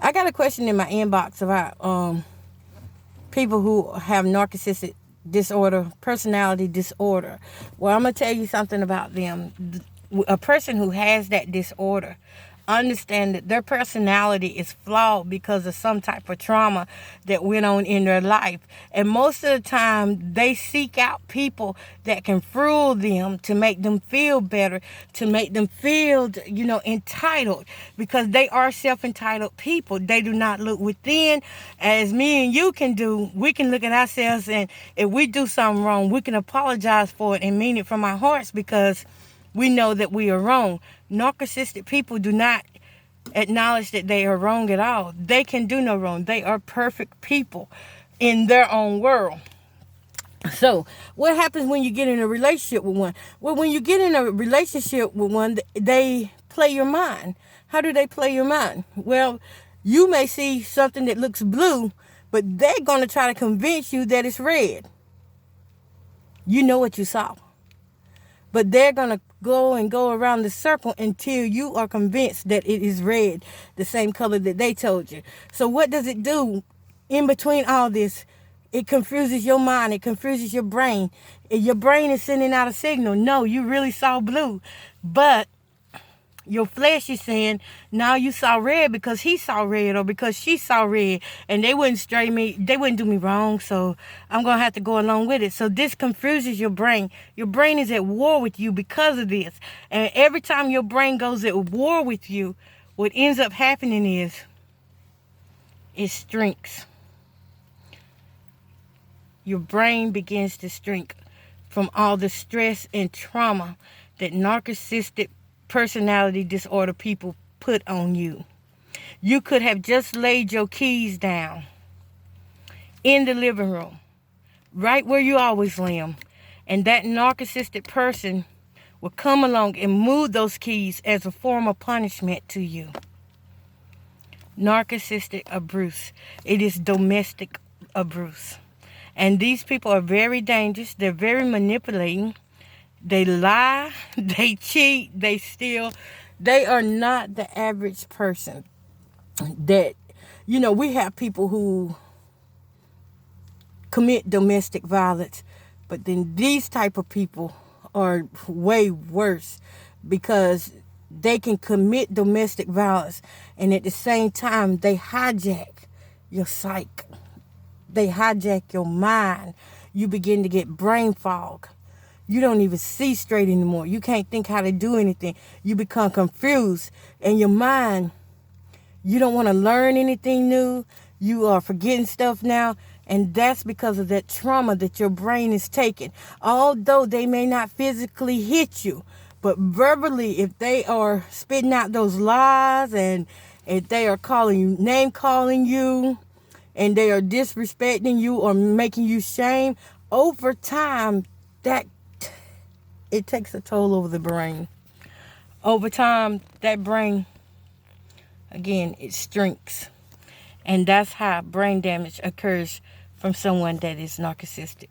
I got a question in my inbox about people who have narcissistic disorder, personality disorder. Well, I'm going to tell you something about them. A person who has that disorder, understand that their personality is flawed because of some type of trauma that went on in their life. And most of the time, they seek out people that can fool them to make them feel better, to make them feel, entitled, because they are self-entitled people. They do not look within, as me and you can do. We can look at ourselves, and if we do something wrong, we can apologize for it and mean it from our hearts because we know that we are wrong. Narcissistic people do not acknowledge that they are wrong at all. They can do no wrong. They are perfect people in their own world. So, what happens when you get in a relationship with one? Well, when you get in a relationship with one, they play your mind. How do they play your mind? Well, you may see something that looks blue, but they're going to try to convince you that it's red. You know what you saw. But they're going to go around the circle until you are convinced that it is red, the same color that they told you. So what does it do in between all this? It confuses your mind. It confuses your brain. Your brain is sending out a signal. No, you really saw blue. But your flesh is saying, now you saw red because he saw red or because she saw red, and they wouldn't do me wrong, so I'm going to have to go along with it. So this confuses your brain. Your brain is at war with you because of this. And every time your brain goes at war with you, what ends up happening is it shrinks. Your brain begins to shrink from all the stress and trauma that narcissistic personality disorder people put on you. You could have just laid your keys down in the living room, right where you always lay them, and that narcissistic person will come along and move those keys as a form of punishment to you. Narcissistic abuse. It is domestic abuse. And these people are very dangerous. They're very manipulating. They lie, they cheat, they steal. They are not the average person that, we have people who commit domestic violence, but then these type of people are way worse because they can commit domestic violence and at the same time they hijack your psyche. They hijack your mind. You begin to get brain fog. You don't even see straight anymore. You can't think how to do anything. You become confused. And your mind, you don't want to learn anything new. You are forgetting stuff now. And that's because of that trauma that your brain is taking. Although they may not physically hit you, but verbally, if they are spitting out those lies and if they are name calling you, and they are disrespecting you or making you shame, over time, it takes a toll over the brain. Over time, that brain, again, it shrinks. And that's how brain damage occurs from someone that is narcissistic.